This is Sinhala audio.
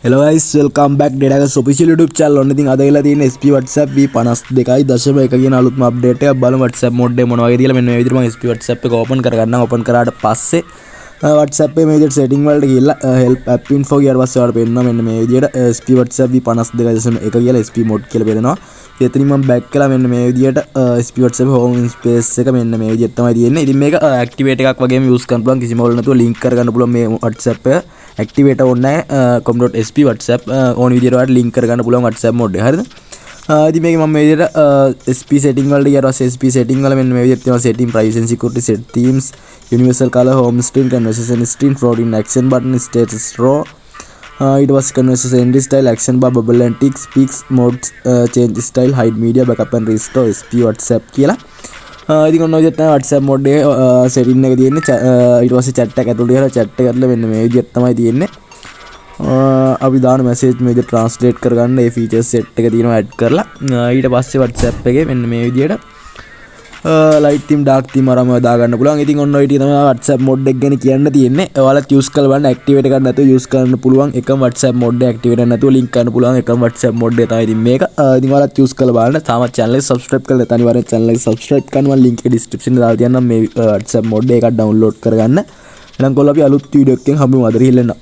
Hello guys, welcome back Datagas official YouTube channel. ඔන්න ඉතින් අද වෙලා තියෙන SP WhatsApp V52.1 කියන අලුත්ම අප්ඩේට් එකක් බලමු. WhatsApp mode එක මොන වගේ කියලා මෙන්න මේ විදිහට මම SP WhatsApp එක open කරගන්නම්. open කරාට පස්සේ WhatsApp එකේ මේ විදිහට setting වලට ගිහලා help app info කියලා පස්සේ ඔයාලට පේනවා මෙන්න මේ විදිහට SP WhatsApp V52.1 කියලා SP mode කියලා පේනවා. ඉතින් මම back කළා මෙන්න මේ විදිහට SP WhatsApp home space එක මෙන්න මේ විදිහට තමයි තියෙන්නේ. ඉතින් මේක activate එකක් වගේම use කරන්න පුළුවන්. කිසිම වල නැතුව link කරගන්න පුළුවන් මේ WhatsApp එක. Activate ඕනේ com.sp WhatsApp ඕන විදිහට ඔයාලට link කරගන්න පුළුවන් WhatsApp mode එක. හරිද? ඉතින් මේක මම මේ විදිහට SP setting වලට ගියාට පස්සේ SP setting වල මෙන්න මේ විදිහට තියෙනවා setting privacy and security set themes universal color home screen conversation screen fraud in action button status raw it was conversation end style action bar bubble and tick speaks modes change style hide media backup and restore SP WhatsApp කියලා. ඉතින් ඔන්න ඔය විදිහට තමයි WhatsApp mode එකේ setting එක තියෙන්නේ. ඊට පස්සේ chat එක ඇතුළට ගිහලා chat එක ඇතුළේ මෙන්න මේ විදිහට තමයි තියෙන්නේ. අපි දාන message මේ විදිහට translate කරගන්න මේ features set එක තියෙනවා add කරලා. ඊට පස්සේ WhatsApp එකේ මෙන්න මේ විදිහට light theme dark theme අරම දාගන්න පුළුවන්. ඉතින් ඔන්න ඔය ටික තමයි WhatsApp mode එක ගැන කියන්න තියෙන්නේ. ඔයාලත් use කරලා බලන්න activate එකක් නැතුව use කරන්න පුළුවන්. එකම WhatsApp mode එක activate එකක් නැතුව link කරන්න පුළුවන්. එකම WhatsApp mode එක තමයි ඉතින් මේක. ඉතින් ඔයාලත් use කරලා බලන්න. තාමත් channel එක subscribe කරලා නැත්නම් අනිවාර්යෙන් channel එක subscribe කරන්න. මම link එක description එකේ දාලා තියන්නම් මේ WhatsApp mode එකක් download කරගන්න. එහෙනම් කොල්ලෝ අපි අලුත් වීඩියෝ එකකින් හම්බෙමු. අද රිහිල්ලෙන්න.